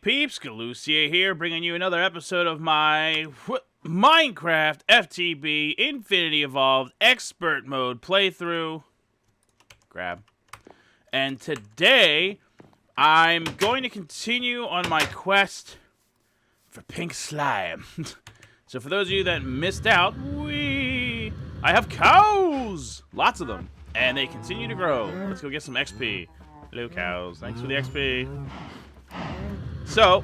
Peeps Galucia here, bringing you another episode of my Minecraft FTB Infinity Evolved Expert Mode playthrough. Grab. And today, I'm going to continue on my quest for pink slime. So for those of you that missed out, I have cows! Lots of them. And they continue to grow. Let's go get some XP. Hello, cows. Thanks for the XP. So,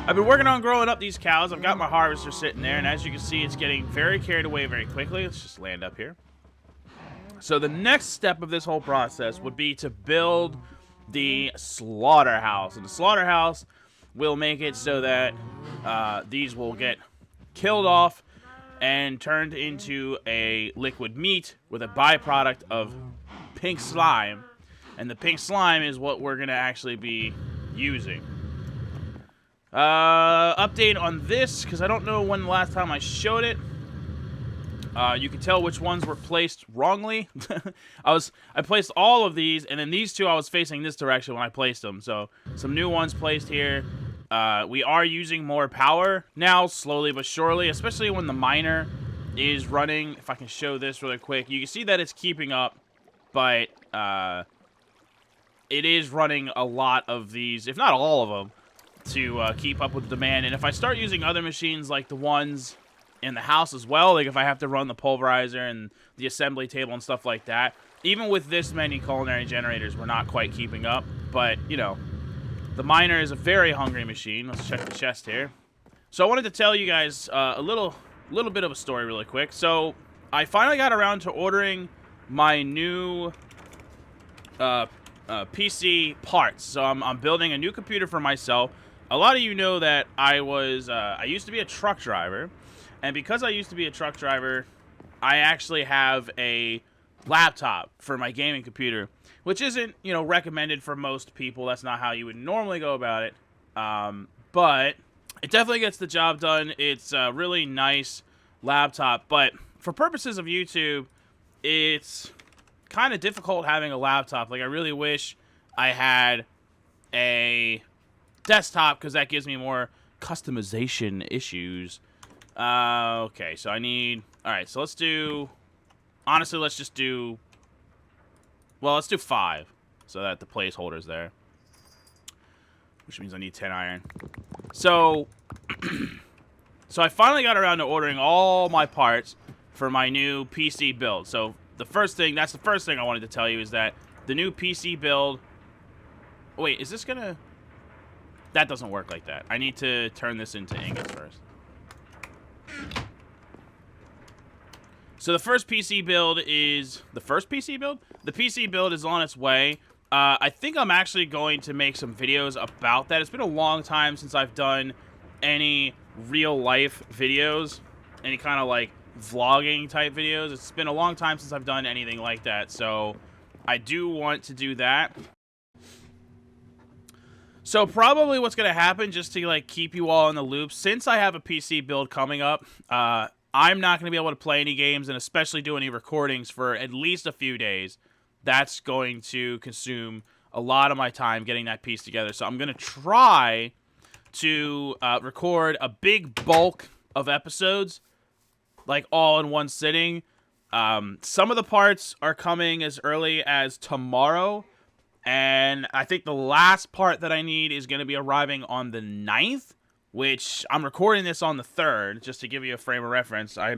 I've been working on growing up these cows. I've got my harvester sitting there, and as you can see, it's getting very carried away very quickly. Let's just land up here. So the next step of this whole process would be to build the slaughterhouse. And the slaughterhouse will make it so that these will get killed off and turned into a liquid meat with a byproduct of pink slime. And the pink slime is what we're going to actually be using. Update on this, because I don't know when the last time I showed it. You can tell which ones were placed wrongly. I placed all of these, and then these two I was facing this direction when I placed them. So some new ones placed here. We are using more power now, slowly but surely, especially when the miner is running. If I can show this really quick, you can see that it's keeping up, but it is running a lot of these, if not all of them, to keep up with the demand. And if I start using other machines like the ones in the house as well, like if I have to run the pulverizer and the assembly table and stuff like that, even with this many culinary generators, we're not quite keeping up. But, you know, the miner is a very hungry machine. Let's check the chest here. So I wanted to tell you guys a little bit of a story really quick. So I finally got around to ordering my new PC parts. So I'm building a new computer for myself. A lot of you know that I used to be a truck driver, and because I used to be a truck driver, I actually have a laptop for my gaming computer, which isn't, you know, recommended for most people. That's not how you would normally go about it. But it definitely gets the job done. It's a really nice laptop, but for purposes of YouTube, it's kind of difficult having a laptop. Like, I really wish I had a desktop, because that gives me more customization issues. Okay, so I need... Alright, so let's do... Honestly, let's just do... Well, let's do 5, so that the placeholder's there. Which means I need 10 iron. So... So I finally got around to ordering all my parts for my new PC build. So that's the first thing I wanted to tell you, is that the new PC build... Wait, is this gonna... That doesn't work like that. I need to turn this into ingots first. So the first PC build is... The first PC build? The PC build is on its way. I think I'm actually going to make some videos about that. It's been a long time since I've done any real-life videos. Any kind of, like, vlogging type videos. It's been a long time since I've done anything like that. So I do want to do that. So probably what's going to happen, just to like keep you all in the loop, since I have a PC build coming up, I'm not going to be able to play any games and especially do any recordings for at least a few days. That's going to consume a lot of my time getting that piece together. So I'm going to try to record a big bulk of episodes, like all in one sitting. Some of the parts are coming as early as tomorrow. And I think the last part that I need is going to be arriving on the 9th, which I'm recording this on the 3rd, just to give you a frame of reference. I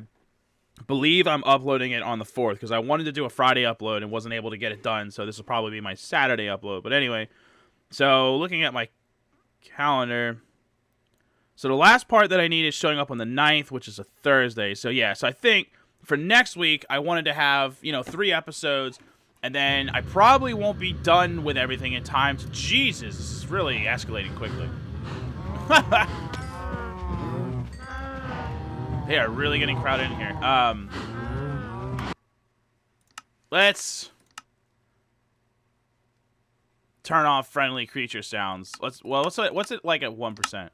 believe I'm uploading it on the 4th, because I wanted to do a Friday upload and wasn't able to get it done, so this will probably be my Saturday upload. But anyway, so looking at my calendar, so the last part that I need is showing up on the 9th, which is a Thursday. So yeah, so I think for next week, I wanted to have, you know, 3 episodes. And then I probably won't be done with everything in time to... Jesus, this is really escalating quickly. They are really getting crowded in here. Let's turn off friendly creature sounds. What's it like at 1%?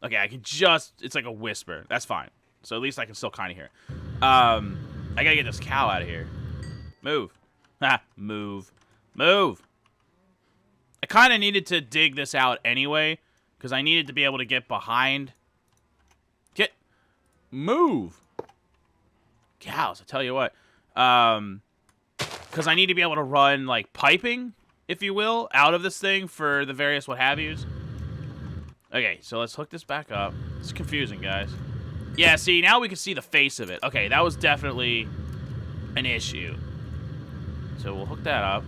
Okay, I can just... It's like a whisper. That's fine. So at least I can still kind of hear it. I gotta get this cow out of here. Move. Ah, move. Move. I kind of needed to dig this out anyway, because I needed to be able to get behind. Move! Cows, I tell you what. Because I need to be able to run, like, piping, if you will, out of this thing for the various what-have-yous. Okay, so let's hook this back up. It's confusing, guys. Yeah, see, now we can see the face of it. Okay, that was definitely an issue. So we'll hook that up.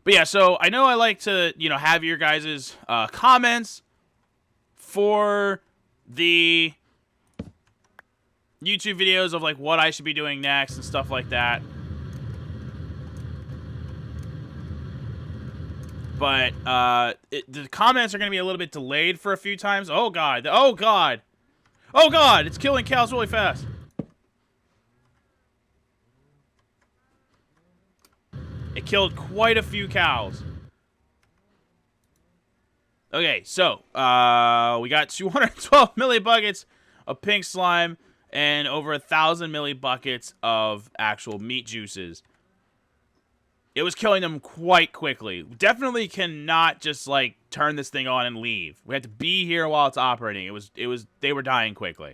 But yeah, so I know I like to, you know, have your guys' comments for the YouTube videos of, like, what I should be doing next and stuff like that. But the comments are going to be a little bit delayed for a few times. Oh, God. Oh, God. Oh, God. It's killing cows really fast. It killed quite a few cows. Okay, so we got 212 millibuckets of pink slime and over 1,000 millibuckets of actual meat juices. It was killing them quite quickly. Definitely cannot just, like, turn this thing on and leave. We had to be here while it's operating. They were dying quickly.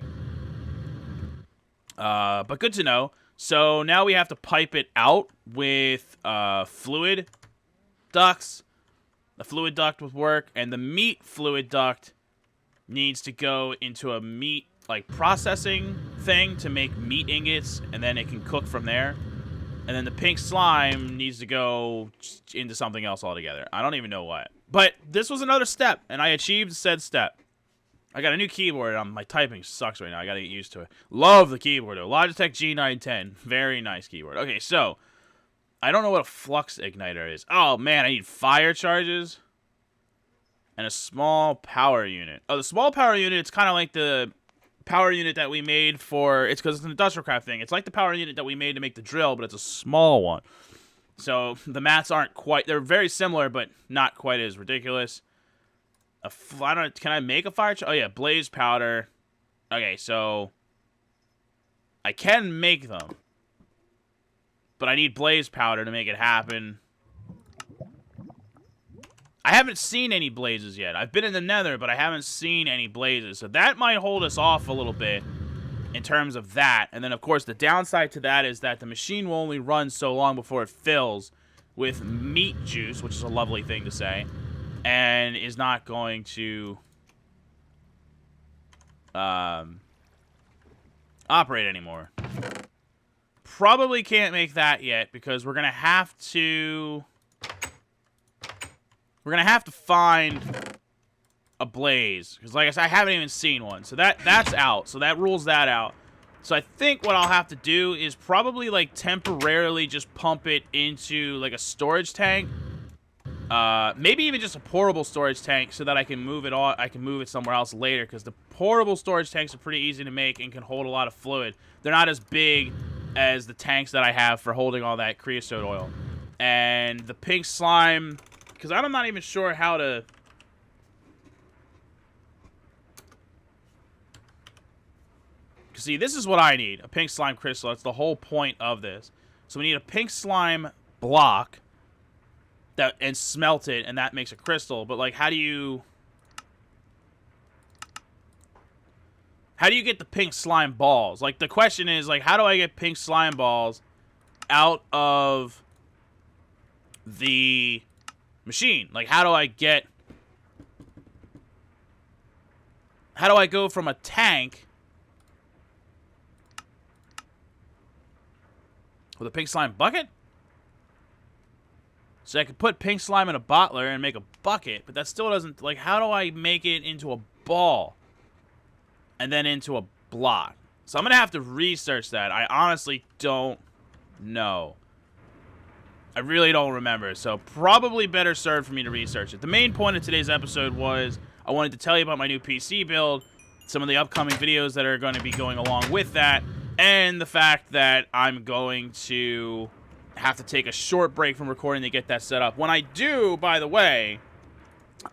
But good to know. So now we have to pipe it out with fluid ducts. The fluid duct would work, and the meat fluid duct needs to go into a meat, like, processing thing to make meat ingots, and then it can cook from there. And then the pink slime needs to go into something else altogether. I don't even know what. But this was another step, and I achieved said step. I got a new keyboard. My typing sucks right now. I got to get used to it. Love the keyboard, though. Logitech G910. Very nice keyboard. Okay, so I don't know what a flux igniter is. Oh, man, I need fire charges and a small power unit. Oh, the small power unit, it's kind of like the power unit that we made for... It's because it's an industrial craft thing. It's like the power unit that we made to make the drill, but it's a small one. So the mats aren't quite... They're very similar, but not quite as ridiculous. Can I make a fire charge? Oh, yeah, blaze powder. Okay, so I can make them. But I need blaze powder to make it happen. I haven't seen any blazes yet. I've been in the nether, but I haven't seen any blazes. So that might hold us off a little bit in terms of that. And then, of course, the downside to that is that the machine will only run so long before it fills with meat juice, which is a lovely thing to say, and is not going to operate anymore. Probably can't make that yet because we're gonna have to find a blaze, because like I said, I haven't even seen one. So that's out. So that rules that out. So I think what I'll have to do is probably, like, temporarily just pump it into, like, a storage tank. Maybe even just a portable storage tank so that I can move it somewhere else later, because the portable storage tanks are pretty easy to make and can hold a lot of fluid. They're not as big as the tanks that I have for holding all that creosote oil. And the pink slime, because I'm not even sure how to... See, this is what I need. A pink slime crystal. That's the whole point of this. So we need a pink slime block and smelt it, and that makes a crystal. But, like, how do you get the pink slime balls? Like, the question is, like, how do I get pink slime balls out of the machine? Like, how do I go from a tank with a pink slime bucket? So I could put pink slime in a bottler and make a bucket, but that still doesn't... Like, how do I make it into a ball and then into a block? So I'm going to have to research that. I honestly don't know. I really don't remember, so probably better served for me to research it. The main point of today's episode was I wanted to tell you about my new PC build, some of the upcoming videos that are going to be going along with that, and the fact that I'm going to have to take a short break from recording to get that set up. When I do, by the way,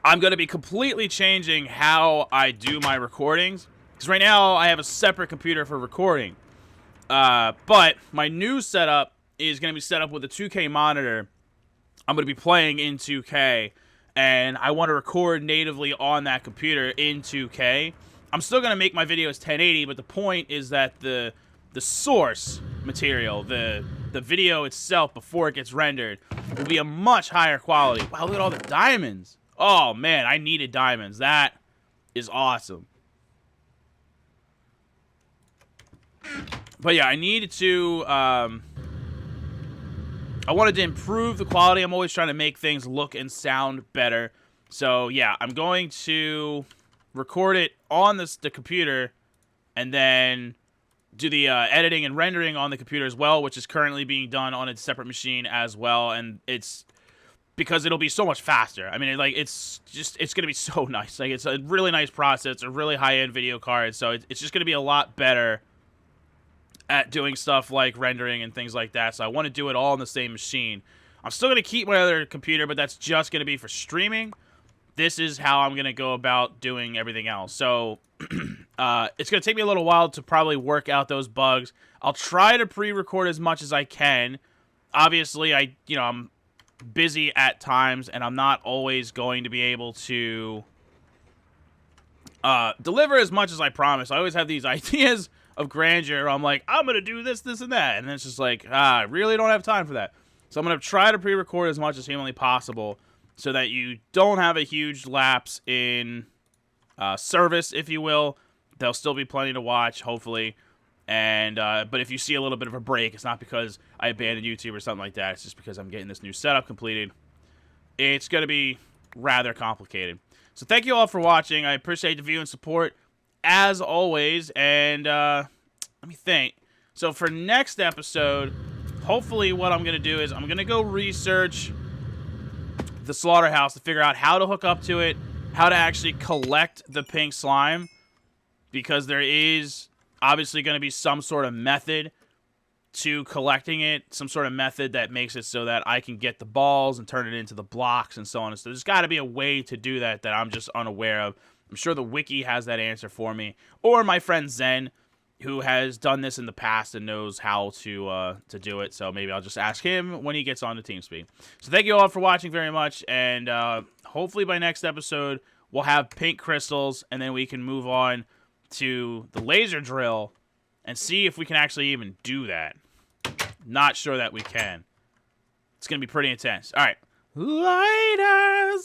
I'm going to be completely changing how I do my recordings, because right now I have a separate computer for recording. But my new setup is going to be set up with a 2K monitor I'm going to be playing in 2K, and I want to record natively on that computer in 2K. I'm still going to make my videos 1080, but the point is that the source material, the video itself before it gets rendered, will be a much higher quality. Wow, look at all the diamonds. Oh, man, I needed diamonds. That is awesome. But yeah, I needed to, I wanted to improve the quality. I'm always trying to make things look and sound better. So yeah, I'm going to record it on the computer and then do the editing and rendering on the computer as well, which is currently being done on a separate machine as well. And it's because it'll be so much faster. I mean, it's going to be so nice. Like, it's a really nice process. It's a really high-end video card. So it's just going to be a lot better at doing stuff like rendering and things like that. So I want to do it all on the same machine. I'm still going to keep my other computer, but that's just going to be for streaming. This is how I'm going to go about doing everything else. So it's going to take me a little while to probably work out those bugs. I'll try to pre-record as much as I can. Obviously, I'm busy at times, and I'm not always going to be able to deliver as much as I promise. I always have these ideas of grandeur. I'm like, I'm going to do this, this, and that. And then it's just like, I really don't have time for that. So I'm going to try to pre-record as much as humanly possible so that you don't have a huge lapse in service, if you will. There'll still be plenty to watch, hopefully. And but if you see a little bit of a break, it's not because I abandoned YouTube or something like that. It's just because I'm getting this new setup completed. It's going to be rather complicated. So thank you all for watching. I appreciate the view and support, as always. And let me think. So for next episode, hopefully what I'm going to do is I'm going to go research the slaughterhouse to figure out how to hook up to it, how to actually collect the pink slime, because there is obviously going to be some sort of method to collecting it, some sort of method that makes it so that I can get the balls and turn it into the blocks and so on. So there's got to be a way to do that I'm just unaware of. I'm sure the wiki has that answer for me, or my friend Zen, who has done this in the past and knows how to do it. So maybe I'll just ask him when he gets on to TeamSpeak. So thank you all for watching very much, and hopefully by next episode we'll have pink crystals, and then we can move on to the laser drill and see if we can actually even do that. Not sure that we can. It's going to be pretty intense. All right. Later.